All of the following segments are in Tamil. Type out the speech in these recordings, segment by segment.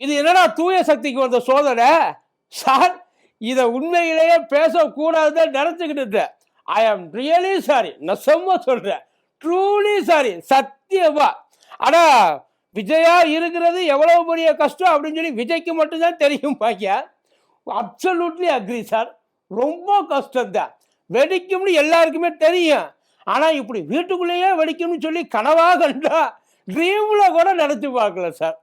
இது என்னடா தூய சக்திக்கு வந்த சோதனை சார். இதை உண்மையிலேயே பேசக்கூடாதுன்னு நினைச்சுக்கிட்டு இருந்தேன். ஐ ஆம் ரியலி சாரி. நான் செம்ம சொல்றேன், ட்ரூலி சாரி, சத்தியமா. ஆனா விஜயா இருக்கிறது எவ்வளவு பெரிய கஷ்டம் அப்படின்னு சொல்லி விஜய்க்கு மட்டும்தான் தெரியும் பாக்கியா. Absolutely agri sir. ரொம்ப கஷ்டம் தான். வெடிக்கும்னு எல்லாருக்குமே தெரியும். ஆனா இப்படி வீட்டுக்குள்ளேயே வெடிக்கும்னு சொல்லி கனவா கண்டா ட்ரீம்ல கூட நினைச்சு பார்க்கல சார்.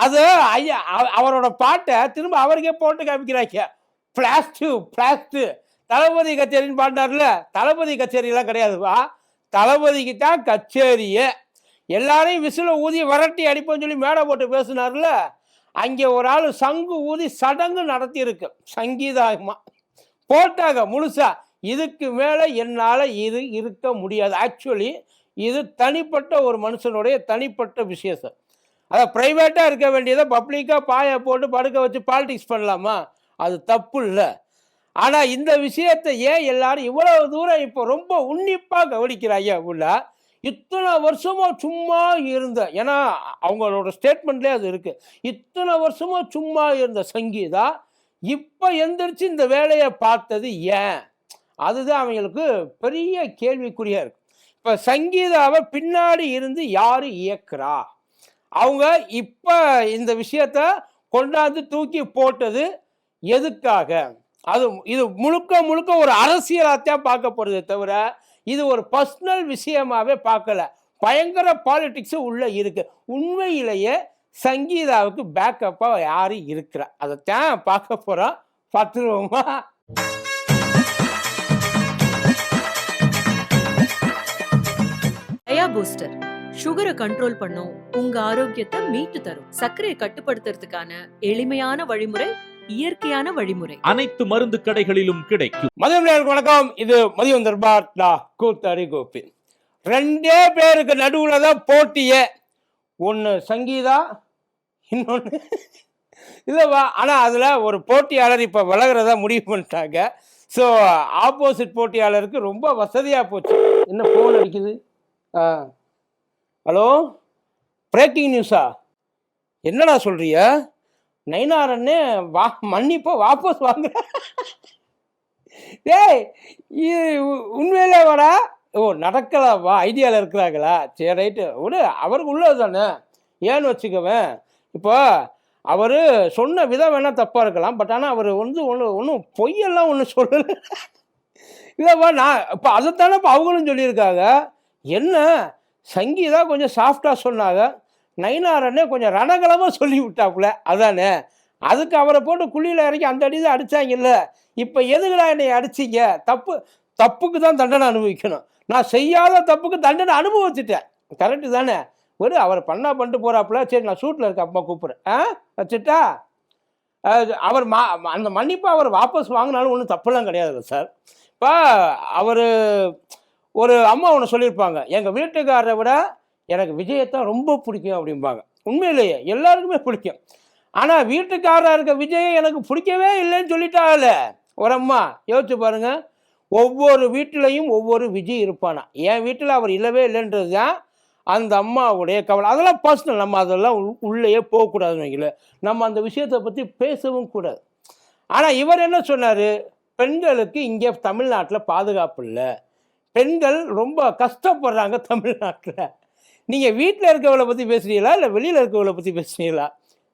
அது ஐயா அவரோட பாட்டை திரும்ப அவருக்கே போட்டு காமிக்கிறாங்க. பிளாஸ்டு பிளாஸ்டு தளபதி கச்சேரின்னு பாடினார்ல. தளபதி கச்சேரியெல்லாம் கிடையாதுப்பா, தளபதிக்கு தான் கச்சேரியே. எல்லாரையும் விசில ஊதி விரட்டி அடிப்போன்னு சொல்லி மேடை போட்டு பேசினார்ல. அங்கே ஒரு ஆள் சங்கு ஊதி சடங்கு நடத்தியிருக்கு சங்கீதமா போட்டாங்க முழுசா. இதுக்கு மேலே என்னால் இது இருக்க முடியாது. ஆக்சுவலி இது தனிப்பட்ட ஒரு மனுஷனுடைய தனிப்பட்ட விஷயம் சார். அதை ப்ரைவேட்டாக இருக்க வேண்டியதை பப்ளிக்காக பாயை போட்டு படுக்க வச்சு பாலிடிக்ஸ் பண்ணலாமா? அது தப்பு இல்லை. ஆனால் இந்த விஷயத்தை ஏன் எல்லாரும் இவ்வளவு தூரம் இப்போ ரொம்ப உன்னிப்பாக கவனிக்கிறாங்க அப்படின்னா, இத்தனை வருஷமா சும்மா இருந்த, ஏன்னா அவங்களோட ஸ்டேட்மெண்ட்லேயே அது இருக்குது, இத்தனை வருஷமா சும்மா இருந்த சங்கீதா இப்போ எந்திரிச்சு இந்த வேலையை பார்த்தது ஏன்? அதுதான் அவங்களுக்கு பெரிய கேள்விக்குறியா இருக்கு. இப்போ சங்கீதாவை பின்னாடி இருந்து யாரு இயக்குறா? அவங்க இப்போ இந்த விஷயத்த கொண்டாந்து தூக்கி போட்டது எதுக்காக? அது இது முழுக்க முழுக்க ஒரு அரசியலாத்தான் பார்க்கப்படுதே தவிர இது ஒரு பர்சனல் விஷயமாவே பார்க்கல. பயங்கர பாலிடிக்ஸ் உள்ள இருக்கு. உண்மையிலேயே சங்கீதாவுக்கு பேக்கப்பா யாரு இருக்கிறா? அதைத்தான் பார்க்க போறோம். பார்த்துருவோமா? பூஸ்டர் சுகரை கண்ட்ரோல் பண்ணும், உங்க ஆரோக்கியத்தை மீட்டு தரும். சர்க்கரையை கட்டுப்படுத்துறதுக்கான எளிமையான வழிமுறை, இயற்கையான வழிமுறை. அனைத்து மருந்து கடைகளிலும் கிடைக்கும். மதியம் வணக்கம். இது மதியம் தர்பார் கூத்தாடி கோபி. ரெண்டே பேருக்கு நடுவுல தான் போட்டியே. ஒன்று சங்கீதா, இன்னொன்று இல்லைவா. ஆனால் அதில் ஒரு போட்டியாளர் இப்போ விலகிறதா முடிவு பண்ணிட்டாங்க. ஸோ ஆப்போசிட் போட்டியாளருக்கு ரொம்ப வசதியாக போச்சு. என்ன ஃபோன் அடிக்குது? ஹலோ, பிரேக்கிங் நியூஸா? என்னடா சொல்றிய? நைனாரண்ணே மன்னிப்பா வாபஸ் வாங்க. டேய், இது உண்மையிலே வாடா? ஓ, நடக்கலாவா? ஐடியாவில் இருக்கிறாங்களா? சரி, ரைட்டு விடு, அவருக்கு உள்ளது தானே, ஏன்னு வச்சுக்கவேன். இப்போ அவர் சொன்ன விதம் வேணால் தப்பாக இருக்கலாம், பட் ஆனால் அவர் ஒன்றும் பொய்யெல்லாம் ஒன்றும் சொல்லலை. இல்லைப்பா, நான் இப்போ அதைத்தானே இப்போ அவங்களும் சொல்லியிருக்காங்க. என்ன சங்கீதா கொஞ்சம் சாஃப்டாக சொன்னாங்க, நைனாரண்ணே கொஞ்சம் ரணகலமாக சொல்லி விட்டாப்புல, அதானே. அதுக்கு அவரை போட்டு குழியில் இறக்கி அந்த அடி தான் அடித்தாங்கல்ல. இப்போ எதுக்குடா என்னை அடிச்சிங்க? தப்புக்கு தான் தண்டனை அனுபவிக்கணும். நான் செய்யாத தப்புக்கு தண்டனை அனுபவிச்சுட்டேன். கரெக்டு தானே? ஒரு அவர் பண்ணிட்டு போகிறாப்புல. சரி, நான் ஷூட்டில் இருக்க அப்பா கூப்பிட்றேன், வச்சுட்டா. அவர் அந்த மன்னிப்பை அவர் வாபஸ் வாங்கினாலும் ஒன்றும் தப்புலாம் கிடையாது சார். இப்போ அவர் ஒரு அம்மா ஒன்று சொல்லியிருப்பாங்க, எங்கள் வீட்டுக்காரரை விட எனக்கு விஜயத்தான் ரொம்ப பிடிக்கும் அப்படிம்பாங்க. உண்மையிலேயே எல்லாருக்குமே பிடிக்கும். ஆனால் வீட்டுக்காரராக இருக்க விஜயை எனக்கு பிடிக்கவே இல்லைன்னு சொல்லிட்டாங்கல்ல ஒரு அம்மா. யோசிச்சு பாருங்க, ஒவ்வொரு வீட்டிலையும் ஒவ்வொரு விஜய் இருப்பானா. என் வீட்டில் அவர் இல்லவே இல்லைன்றது தான் அந்த அம்மாவுடைய கவலை. அதெல்லாம் பர்சனல், நம்ம அதெல்லாம் உள்ளேயே போகக்கூடாதுன்னு வைக்கல. நம்ம அந்த விஷயத்தை பற்றி பேசவும் கூடாது. ஆனால் இவர் என்ன சொன்னார்? பெண்களுக்கு இங்கே தமிழ்நாட்டில் பாதுகாப்பு இல்லை, பெண்கள் ரொம்ப கஷ்டப்படுறாங்க தமிழ்நாட்டில். நீங்கள் வீட்டில் இருக்கவளை பற்றி பேசுகிறீங்களா இல்லை வெளியில் இருக்கவளை பற்றி பேசுகிறீங்களா?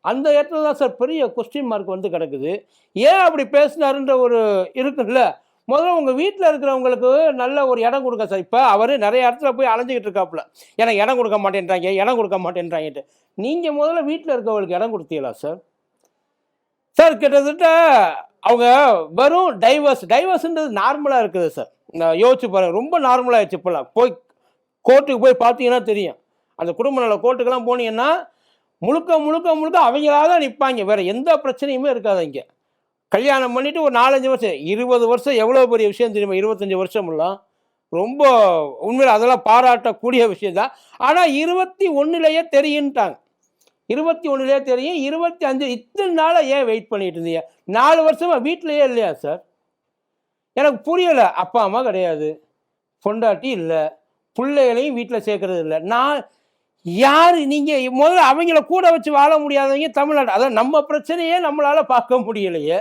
அந்த இடத்துல தான் சார் பெரிய கொஸ்டின் மார்க் வந்து கிடக்குது. ஏன் அப்படி பேசினாருன்ற ஒரு இருக்குல்ல. முதல்ல உங்கள் வீட்டில் இருக்கிறவங்களுக்கு நல்ல ஒரு இடம் கொடுங்க சார். இப்போ அவர் நிறைய இடத்துல போய் அலைஞ்சிக்கிட்டு இருக்காப்புல, எனக்கு இடம் கொடுக்க மாட்டேன்றாங்கன்ட்டு. நீங்கள் முதல்ல வீட்டில் இருக்கவங்களுக்கு இடம் கொடுத்தீங்களா சார்? சார் கிட்டத்தட்ட அவங்க வெறும் டைவர்ஸ்ன்றது நார்மலாக இருக்குது சார். நான் யோசிச்சு பாருங்கள், ரொம்ப நார்மலாகிடுச்சு. இப்போலாம் போய் கோர்ட்டுக்கு போய் பார்த்தீங்கன்னா தெரியும். அந்த குடும்ப நல கோர்ட்டுக்கெல்லாம் போனீங்கன்னா முழுக்க முழுக்க முழுக்க அவங்களாக தான் நிற்பாங்க. வேறு எந்த பிரச்சனையுமே இருக்காது. இங்கே கல்யாணம் பண்ணிவிட்டு ஒரு 4-5 வருஷம் 20 வருஷம் எவ்வளோ பெரிய விஷயம் தெரியுமா? 25 வருஷம்லாம் ரொம்ப உண்மையில் அதெல்லாம் பாராட்டக்கூடிய விஷயம் தான். ஆனால் 21லேயே தெரியுன்ட்டாங்க. 21லேயே தெரியும், 25 இத்தனை நாளாக ஏன் வெயிட் பண்ணிட்டு இருந்தீங்க? 4 வருஷமாக வீட்டிலையே இல்லையா சார்? எனக்கு புரியலை. அப்பா அம்மா கிடையாது, பொண்டாட்டி இல்லை, பிள்ளைகளையும் வீட்டில் சேர்க்கறது இல்லை. நான் யார் நீங்கள் முதல்ல அவங்கள கூட வச்சு வாழ முடியாதவங்க தமிழ்நாடு. அதான் நம்ம பிரச்சனையே நம்மளால் பார்க்க முடியலையே,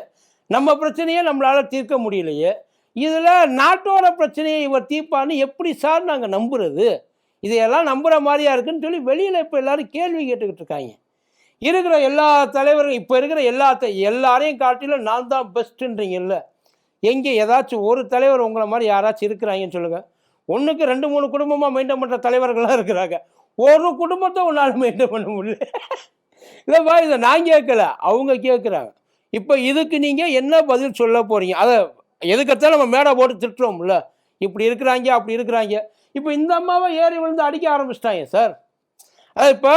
நம்ம பிரச்சனையே நம்மளால் தீர்க்க முடியலையே, இதில் நாட்டோட பிரச்சனையை இவர் தீர்ப்பான்னு எப்படி சார் நாங்கள் நம்புறது? இதையெல்லாம் நம்புகிற மாதிரியா இருக்குன்னு சொல்லி வெளியில் இப்போ எல்லாரும் கேள்வி கேட்டுக்கிட்டு இருக்காங்க. இருக்கிற எல்லா தலைவரும் இப்போ இருக்கிற எல்லாரையும் காட்டிலும் நான் தான் பெஸ்ட்டுன்றீங்கல்ல. எங்கே ஏதாச்சும் ஒரு தலைவர் உங்களை மாதிரி யாராச்சும் இருக்கிறாங்கன்னு சொல்லுங்கள். ஒன்றுக்கு 2 3 குடும்பமாக மெயின்டைன் பண்ணுற தலைவர்கள்லாம் இருக்கிறாங்க. ஒரு குடும்பத்தை உன்னால் மெயின்டைன் பண்ண முடியல. இல்லைப்பா, இதை நான் கேட்கல, அவங்க கேட்குறாங்க. இப்போ இதுக்கு நீங்கள் என்ன பதில் சொல்ல போகிறீங்க? அதை எதுக்கத்தான் நம்ம மேடை போட்டு திட்டுறோம்ல, இப்படி இருக்கிறாங்க அப்படி இருக்கிறாங்க. இப்போ இந்த அம்மாவை ஏறி விழுந்து அடிக்க ஆரம்பிச்சிட்டாங்க சார். அது இப்போ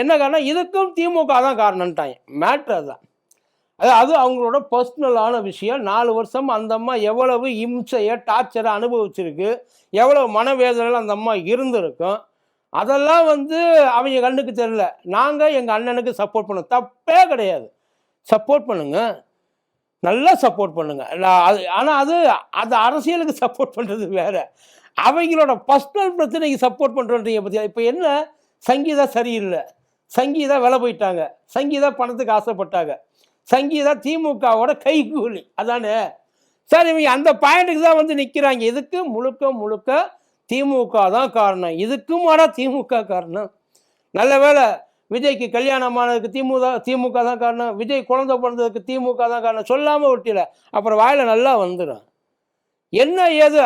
என்ன காரணம்? இதுக்கும் திமுக தான் காரணம்ட்டாங்க. மேட்ரு அதுதான். அது அவங்களோட பர்சனலான விஷயம். 4 வருஷம் அந்த அம்மா எவ்வளவு இம்சையை டார்ச்சரை அனுபவிச்சிருக்கு, எவ்வளவு மனவேதனையில் அந்த அம்மா இருந்திருக்கும். அதெல்லாம் அவங்க கண்ணுக்கு தெரியல. நாங்கள் எங்கள் அண்ணனுக்கு சப்போர்ட் பண்ணோம், தப்பே கிடையாது. சப்போர்ட் பண்ணுங்க, நல்லா சப்போர்ட் பண்ணுங்க. ஆனால் அது அரசியலுக்கு சப்போர்ட் பண்ணுறது வேற, அவங்களோட பர்சனல் பிரச்சனைக்கு சப்போர்ட் பண்ணுறீங்க பற்றியா? இப்போ என்ன, சங்கீதா சரியில்லை, சங்கீதா விலை போயிட்டாங்க, சங்கீதா பணத்துக்கு ஆசைப்பட்டாங்க, சங்கீதா திமுகவோட கைகூலி, அதானே சார்? இவங்க அந்த பாயிண்ட்டுக்கு தான் நிற்கிறாங்க. இதுக்கு முழுக்க முழுக்க திமுக தான் காரணம். இதுக்குமாடா திமுக காரணம்? நல்ல வேளை விஜய்க்கு கல்யாணமானதுக்கு திமுக தான் காரணம், விஜய் குழந்தை பிறந்ததுக்கு திமுக தான் காரணம் சொல்லாமல் விட்டில, அப்புறம் வாயில் நல்லா வந்துடும். என்ன ஏது,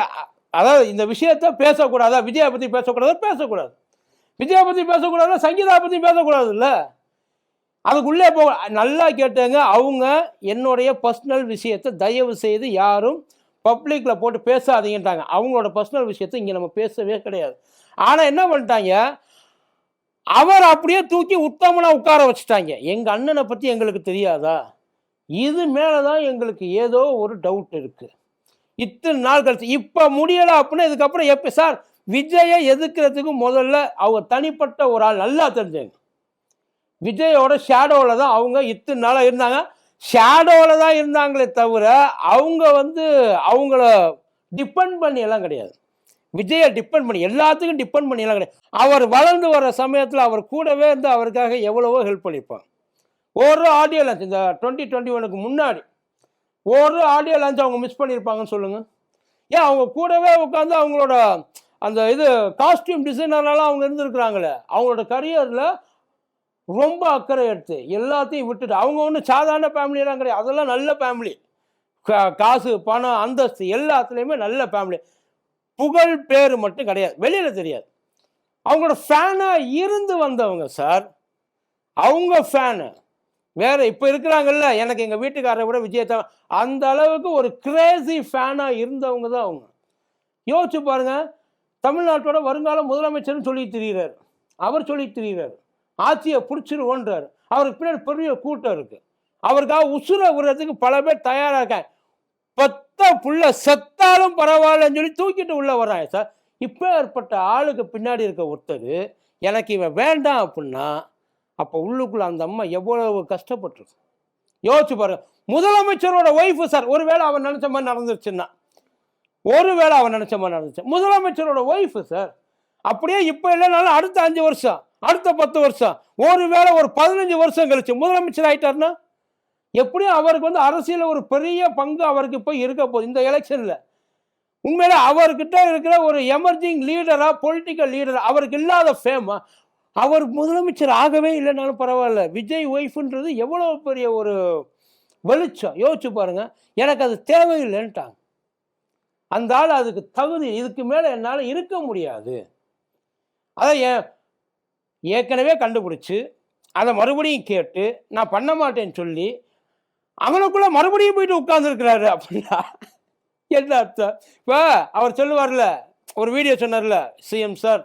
அதாவது இந்த விஷயத்த பேசக்கூடாதா? விஜயை பற்றி பேசக்கூடாது, விஜயை பற்றி பேசக்கூடாதுன்னா சங்கீதா பற்றி பேசக்கூடாதுல்ல. அதுக்குள்ளே நல்லா கேட்டேங்க. அவங்க என்னுடைய பர்சனல் விஷயத்தை தயவு செய்து யாரும் பப்ளிக்கில் போட்டு பேசாதீங்கன்ட்டாங்க. அவங்களோட பர்சனல் விஷயத்தை இங்கே நம்ம பேசவே கிடையாது. ஆனால் என்ன பண்ணிட்டாங்க, அவர் அப்படியே தூக்கி உத்தமனாக உட்கார வச்சுட்டாங்க. எங்கள் அண்ணனை பற்றி எங்களுக்கு தெரியாதா? இது மேலே தான் எங்களுக்கு ஏதோ ஒரு டவுட் இருக்குது. இத்தனை நாள் கழிச்சு இப்போ முடியலை அப்படின்னா இதுக்கப்புறம் எப்போ சார்? விஜயை எதிர்க்கிறதுக்கு முதல்ல அவங்க தனிப்பட்ட ஒரு ஆள் நல்லா தெரிஞ்சாங்க. விஜயோட ஷேடோவில் தான் அவங்க இத்தனை நாளாக இருந்தாங்க. ஷேடோவில் தான் இருந்தாங்களே தவிர அவங்க அவங்கள டிபெண்ட் பண்ணி எல்லாம் கிடையாது. விஜயை டிபெண்ட் பண்ணி எல்லாத்துக்கும் டிபெண்ட் பண்ணி எல்லாம் கிடையாது. அவர் வளர்ந்து வர சமயத்தில் அவர் கூடவே இருந்து அவருக்காக எவ்வளவோ ஹெல்ப் பண்ணியிருப்பாங்க. ஒரு ஆடியோ லான்ச் இந்த 2021க்கு முன்னாடி ஒரு ஆடியோ லான்ச் அவங்க மிஸ் பண்ணியிருப்பாங்கன்னு சொல்லுங்கள். ஏன் அவங்க கூடவே உட்காந்து அவங்களோட அந்த காஸ்டியூம் டிசைனர்லாம் அவங்க இருந்துருக்குறாங்களே, அவங்களோட கரியரில் ரொம்ப அக்கறை எடுத்து எல்லாத்தையும் விட்டுட்டு, அவங்க ஒன்றும் சாதாரண ஃபேமிலியெல்லாம் கிடையாது, அதெல்லாம் நல்ல ஃபேமிலி, காசு பணம் அந்தஸ்து எல்லாத்துலேயுமே நல்ல ஃபேமிலி. புகழ் பேர் மட்டும் கிடையாது, வெளியில் தெரியாது. அவங்களோட ஃபேனாக இருந்து வந்தவங்க சார், அவங்க ஃபேனு வேற. இப்போ இருக்கிறாங்கல்ல, எனக்கு எங்கள் வீட்டுக்காரரை விட விஜயத்தை அந்த அளவுக்கு ஒரு கிரேசி ஃபேனாக இருந்தவங்க தான் அவங்க. யோசிச்சு பாருங்க, தமிழ்நாட்டோட வருங்கால முதலமைச்சர்னு சொல்லி திரிகிறார், அவர் சொல்லி திரிகிறார், ஆட்சியை பிடிச்சிருவோன்றார். அவருக்கு பின்னாடி பெரிய கூட்டம் இருக்கு, அவருக்காக உசுரை விடுறதுக்கு பல பேர் தயாராக இருக்காங்க. 10 புள்ள செத்தாலும் பரவாயில்லன்னு சொல்லி தூக்கிட்டு உள்ள வர்றாங்க சார். இப்போ ஏற்பட்ட ஆளுக்கு பின்னாடி இருக்க ஒருத்தர் எனக்கு இவன் வேண்டாம் அப்படின்னா, அப்போ உள்ளுக்குள்ள அந்த அம்மா எவ்வளவு கஷ்டப்பட்டுருக்கு யோசிச்சு பாருங்க. முதலமைச்சரோட ஒய்ஃபு சார், ஒருவேளை அவன் நினைச்ச மாதிரி நடந்துருச்சுன்னா, முதலமைச்சரோட ஒய்ஃபு சார். அப்படியே இப்போ இல்லைனாலும் அடுத்த 5 வருஷம், அடுத்த 10 வருஷம், ஒருவேளை ஒரு 15 வருஷம் கழிச்சு முதலமைச்சர் ஆயிட்டாருன்னா எப்படியும் அவருக்கு அரசியல் ஒரு பெரிய பங்கு அவருக்கு இப்போ இருக்க போகுது இந்த எலெக்ஷனில். உண்மையில அவர்கிட்ட இருக்கிற ஒரு எமர்ஜிங் லீடரா, பொலிட்டிக்கல் லீடரா, அவருக்கு இல்லாத ஃபேமா, அவர் முதலமைச்சர் ஆகவே இல்லைனாலும் பரவாயில்ல, விஜய் ஒய்ஃபுன்றது எவ்வளோ பெரிய ஒரு வெளிச்சம். யோசிச்சு பாருங்க. எனக்கு அது தேவையில்லைன்ட்டாங்க. அந்த ஆள் அதுக்கு தகுதி, இதுக்கு மேலே என்னால் இருக்க முடியாது. அதை ஏற்கனவே கண்டுபிடிச்சு அதை மறுபடியும் கேட்டு நான் பண்ண மாட்டேன்னு சொல்லி அவனுக்குள்ள மறுபடியும் போயிட்டு உட்கார்ந்துருக்கிறாரு அப்படின்னா என்ன அர்த்தம்? இப்போ அவர் சொல்லுவார்ல, ஒரு வீடியோ சொன்னார்ல, சிஎம் சார்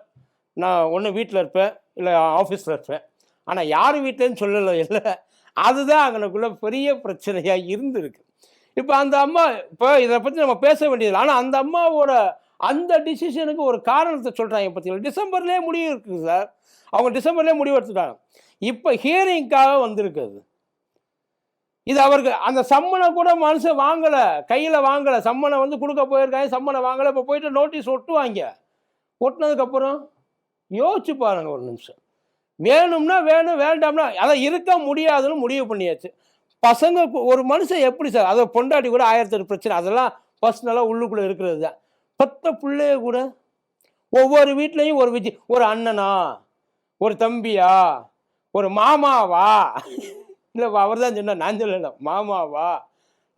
நான் ஒன்று வீட்டில் இருப்பேன் இல்லை ஆஃபீஸில் இருப்பேன், ஆனால் யார் வீட்டிலன்னு சொல்லலை இல்லை. அதுதான் அவனுக்குள்ள பெரிய பிரச்சனையாக இருந்திருக்கு. இப்போ அந்த அம்மா, இப்போ இதை பற்றி நம்ம பேச வேண்டியதில்லை, ஆனால் அந்த அம்மாவோட அந்த டிசிஷனுக்கு ஒரு காரணத்தை சொல்கிறாங்க. பார்த்தீங்களா, டிசம்பர்லேயே முடிவு இருக்குது சார், அவங்க டிசம்பர்லேயே முடிவு எடுத்துட்டாங்க. இப்போ ஹியரிங்காக வந்திருக்குது. இது அவருக்கு அந்த சம்மனை கூட மனுஷன் வாங்கலை, கையில் வாங்கலை, சம்மனை கொடுக்க போயிருக்காங்க, சம்மனை வாங்கலை. இப்போ போயிட்டு நோட்டீஸ் ஒட்டுவாங்க. ஒட்டினதுக்கப்புறம் யோசிச்சு பாருங்க ஒரு நிமிஷம். வேணும்னா வேணும், வேண்டாம்னா அதான் இருக்க முடியாதுன்னு முடிவு பண்ணியாச்சு. பசங்க ஒரு மனுஷன் எப்படி சார், அதை பொண்டாட்டி கூட 1008 பிரச்சனை, அதெல்லாம் பர்சனலாக உள்ளுக்குள்ளே இருக்கிறது தான். பெத்த பிள்ளைய கூட ஒவ்வொரு வீட்லேயும் ஒரு ஒரு அண்ணனா, ஒரு தம்பியா, ஒரு மாமாவா, இல்லை அவர் தான் சொன்னார், நான் சொல்லல, மாமாவா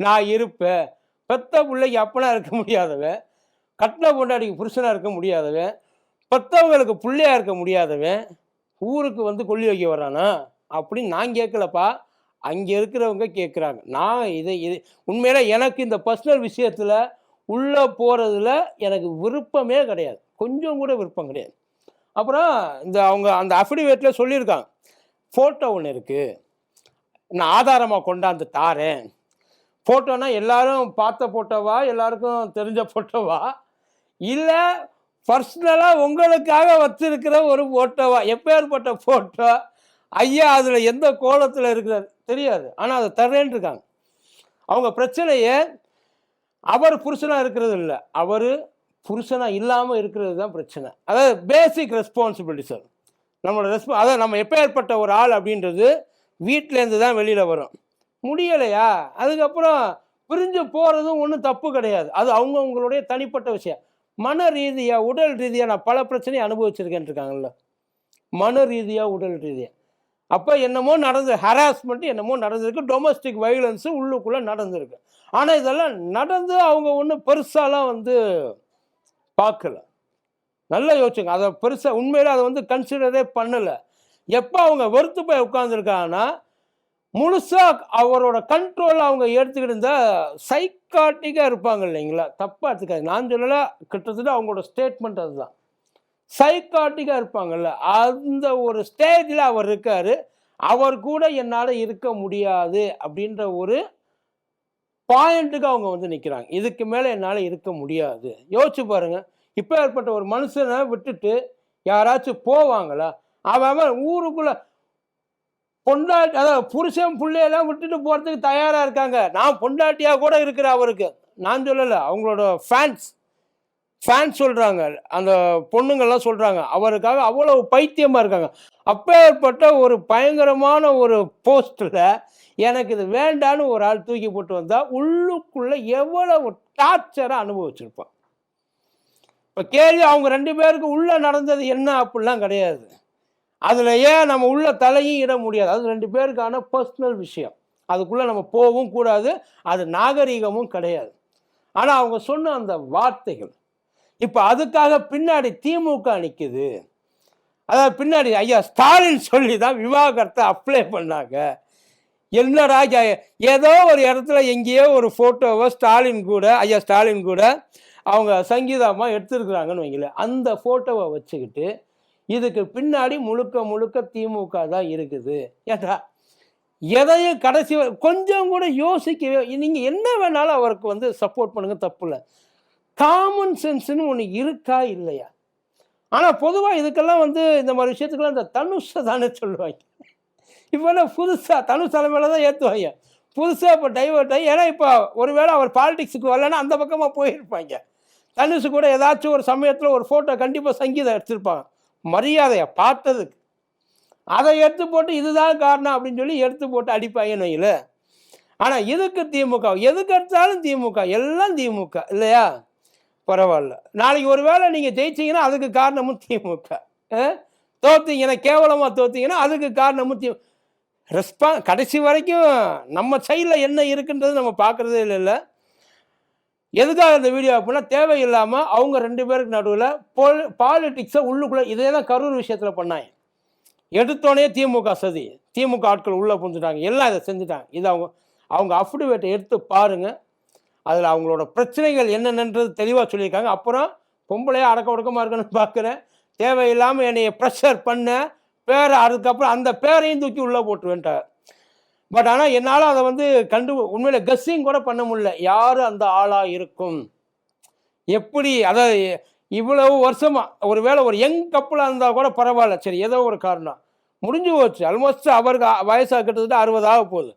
நான் இருப்பேன். பெத்த பிள்ளைக்கு அப்பனா இருக்க முடியாதவன், கட்டின பொண்டாட்டிக்கு புருஷனாக இருக்க முடியாதவன், பெத்தவங்களுக்கு பிள்ளையா இருக்க முடியாதவன் ஊருக்கு வந்து கொள்ளி வைக்க வர்றானா அப்படின்னு நான் கேட்கலப்பா, அங்கே இருக்கிறவங்க கேட்குறாங்க. நான் இது உண்மையில எனக்கு இந்த பர்சனல் விஷயத்தில் உள்ளே போகிறதுல எனக்கு விருப்பமே கிடையாது, கொஞ்சம் கூட விருப்பம் கிடையாது. அப்புறம் அவங்க அந்த அஃபிடேவிட்டில் சொல்லியிருக்காங்க, ஃபோட்டோ ஒன்று இருக்குது, நான் ஆதாரமாக கொண்டாந்து தாரேன். ஃபோட்டோனா எல்லாரும் பார்த்த ஃபோட்டோவா, எல்லாருக்கும் தெரிஞ்ச ஃபோட்டோவா, இல்லை பர்சனலாக உங்களுக்காக வச்சிருக்கிற ஒரு ஃபோட்டோவா, எப்பேற்பட்ட ஃபோட்டோ, ஐயா அதில் எந்த கோலத்தில் இருக்கிறார் தெரியாது, ஆனால் அதை தரேன்னு இருக்காங்க. அவங்க பிரச்சனையே அவர் புருஷனாக இருக்கிறது இல்லை, அவர் புருஷனாக இல்லாமல் இருக்கிறது தான் பிரச்சனை. அதாவது பேசிக் ரெஸ்பான்சிபிலிட்டி சார். நம்மளோட அதாவது நம்ம எப்பேற்பட்ட ஒரு ஆள் அப்படின்றது வீட்டிலேருந்து தான் வெளியில் வரும். முடியலையா அதுக்கப்புறம் பிரிஞ்சு போகிறதும் ஒன்றும் தப்பு கிடையாது, அது அவங்கவுங்களுடைய தனிப்பட்ட விஷயம். மன ரீதியாக உடல் ரீதியாக நான் பல பிரச்சனையை அனுபவிச்சிருக்கேன் இருக்காங்கல்ல, மன ரீதியாக உடல் ரீதியாக. அப்போ என்னமோ நடந்து ஹராஸ்மெண்ட் என்னமோ நடந்திருக்கு, டொமஸ்டிக் வைலன்ஸு உள்ளுக்குள்ளே நடந்திருக்கு. ஆனால் இதெல்லாம் நடந்து அவங்க ஒன்றும் பெருசாலாம் வந்து பார்க்கல. நல்லா யோசிச்சுங்க, அதை பெருசாக உண்மையில அதை வந்து கன்சிடரே பண்ணலை. எப்போ அவங்க வெறுத்து போய் உட்காந்துருக்காங்கன்னா, முழுசாக அவரோட கண்ட்ரோல் அவங்க எடுத்துக்கிட்டு இருந்தால் சைக்காட்டிக்காக இருப்பாங்க இல்லைங்களா, தப்பாக எடுத்துக்காது, நான் சொல்லலை, கிட்டத்தட்ட அவங்களோட ஸ்டேட்மெண்ட் அதுதான், சைக்காட்டிக்காக இருப்பாங்கல்ல, அந்த ஒரு ஸ்டேஜில் அவர் இருக்கார். அவர் கூட என்னால் இருக்க முடியாது அப்படின்ற ஒரு பாயிண்ட்டுக்கு அவங்க வந்து நிற்கிறாங்க. இதுக்கு மேலே என்னால் இருக்க முடியாது. யோசிச்சு பாருங்கள், இப்போ ஏற்பட்ட ஒரு மனுஷனை விட்டுட்டு யாராச்சும் போவாங்களா? அவன் ஊருக்குள்ளே பொண்டாட்டி, அதாவது புருஷன் பிள்ளையெல்லாம் விட்டுட்டு போகிறதுக்கு தயாராக இருக்காங்க. நான் பொண்டாட்டியாக கூட இருக்கிற அவருக்கு, நான் சொல்லலை, அவங்களோட ஃபேன்ஸ் சொல்கிறாங்க, அந்த பொண்ணுங்கள்லாம் சொல்கிறாங்க, அவருக்காக அவ்வளோ பைத்தியமாக இருக்காங்க. அப்பேற்பட்ட ஒரு பயங்கரமான ஒரு போஸ்ட்டில் எனக்கு இது வேண்டான்னு ஒரு ஆள் தூக்கி போட்டு வந்தால் உள்ளுக்குள்ளே எவ்வளவு டார்ச்சரை அனுபவிச்சிருப்பான். இப்போ கேள்வி, அவங்க 2 பேருக்கு உள்ளே நடந்தது என்ன அப்படிலாம் கிடையாது, அதில் ஏன் நம்ம உள்ள தலையும் இட முடியாது, அது 2 பேருக்கான பர்சனல் விஷயம், அதுக்குள்ளே நம்ம போகவும் கூடாது, அது நாகரீகமும் கிடையாது. ஆனால் அவங்க சொன்ன அந்த வார்த்தைகள், இப்போ அதுக்காக பின்னாடி திமுக நிற்குது. அதாவது பின்னாடி ஐயா ஸ்டாலின் சொல்லி தான் விவாகரத்தை அப்ளை பண்ணாங்க. என்னடா ஏதோ ஒரு இடத்துல எங்கேயோ ஒரு ஃபோட்டோவை ஐயா ஸ்டாலின் கூட அவங்க சங்கீதமாக எடுத்துருக்குறாங்கன்னு வைங்கள, அந்த ஃபோட்டோவை வச்சுக்கிட்டு இதுக்கு பின்னாடி முழுக்க முழுக்க திமுக தான் இருக்குது. ஏண்டா எதையும் கடைசி கொஞ்சம் கூட யோசிக்கவே, நீங்கள் என்ன வேணாலும் அவருக்கு வந்து சப்போர்ட் பண்ணுங்க, தப்பு இல்லை. காமன் சென்ஸ்னு ஒன்று இருக்கா இல்லையா? ஆனால் பொதுவாக இதுக்கெல்லாம் வந்து இந்த மாதிரி விஷயத்துக்கெல்லாம் இந்த தனுஷை தானே சொல்லுவாங்க. இப்போ என்ன புதுசாக தனுஷ் தலைமையில் தான் ஏற்றுவாங்க, புதுசாக இப்போ டைவர்ட் ஆகி, ஏன்னா இப்போ ஒருவேளை அவர் பாலிடிக்ஸுக்கு வரலன்னா அந்த பக்கமாக போயிருப்பாங்க. தனுஷு கூட ஏதாச்சும் ஒரு சமயத்தில் ஒரு ஃபோட்டோ கண்டிப்பாக சங்கீதம் எடுத்திருப்பாங்க, மரியாதையை பார்த்ததுக்கு. அதை எடுத்து போட்டு இதுதான் காரணம் அப்படின்னு சொல்லி எடுத்து போட்டு அடிப்பாங்கன்னு வையில. ஆனால் இதுக்கு திமுக, எதுக்கு எடுத்தாலும் திமுக, எல்லாம் திமுக இல்லையா? பரவாயில்ல, நாளைக்கு ஒரு வேளை நீங்கள் ஜெயிச்சிங்கன்னா அதுக்கு காரணமும் திமுக, தோத்தீங்கன்னா கேவலமாக தோத்தீங்கன்னா அதுக்கு காரணமும் கடைசி வரைக்கும் நம்ம சைடில் என்ன இருக்குன்றது நம்ம பார்க்குறதே இல்லை. எதுக்காக இந்த வீடியோ அப்படின்னா, தேவையில்லாமல் அவங்க 2 பேருக்கு நடுவில் பாலிட்டிக்ஸை உள்ளுக்குள்ளே, இதே தான் கரூர் விஷயத்தில் பண்ணாங்க. எடுத்தோடனே திமுக சதி, திமுக ஆட்கள் உள்ளே புரிஞ்சுட்டாங்க, எல்லாம் இதை செஞ்சுட்டாங்க. இது அவங்க அஃபிடேவிட்டை எடுத்து பாருங்கள், அதில் அவங்களோட பிரச்சனைகள் என்னென்னன்றது தெளிவாக சொல்லியிருக்காங்க. அப்புறம் பொம்பளையாக அடக்க ஒடுக்கமாக இருக்குன்னு பார்க்குறேன், தேவையில்லாமல் என்னைய ப்ரெஷர் பண்ண அதுக்கப்புறம் அந்த பேரையும் தூக்கி உள்ளே போட்டுருவேன்ட்டார். பட் ஆனால் என்னால் அதை வந்து உண்மையில் கெஸ்ஸிங் கூட பண்ண முடியல, யார் அந்த ஆளாக இருக்கும், எப்படி, அதாவது இவ்வளவு வருஷமாக ஒரு வேளை ஒரு யங் கப்பலாக இருந்தால் கூட பரவாயில்ல, சரி ஏதோ ஒரு காரணம் முடிஞ்சு போச்சு. ஆல்மோஸ்ட் அவருக்கு வயசாக கிட்டத்தட்ட 60 ஆக போகுது,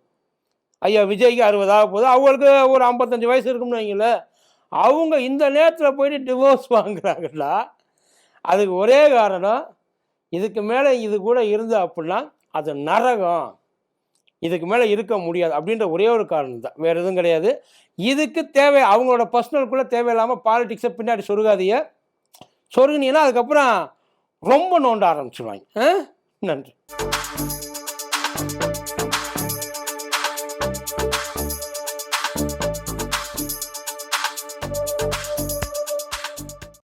ஐயா விஜய்க்கு 60 ஆக போகுது, அவங்களுக்கு ஒரு 55 வயசு இருக்கும்னு வைங்கள. அவங்க இந்த நேரத்தில் போயிட்டு டிவோர்ஸ் வாங்குறாங்களா? அதுக்கு ஒரே காரணம், இதுக்கு மேலே இது கூட இருந்து அப்படின்னா அது நரகம், இதுக்கு மேலே இருக்க முடியாது அப்படின்ற ஒரே ஒரு காரணம் தான், வேறு எதுவும் கிடையாது. இதுக்கு தேவை அவங்களோட பர்சனலுக்குள்ளே தேவையில்லாமல் பாலிடிக்ஸை பின்னாடி சொருகாதீங்க. சொருகுனீங்கன்னா அதுக்கப்புறம் ரொம்ப நோண்ட ஆரம்பிச்சுடுவாங்க. நன்றி.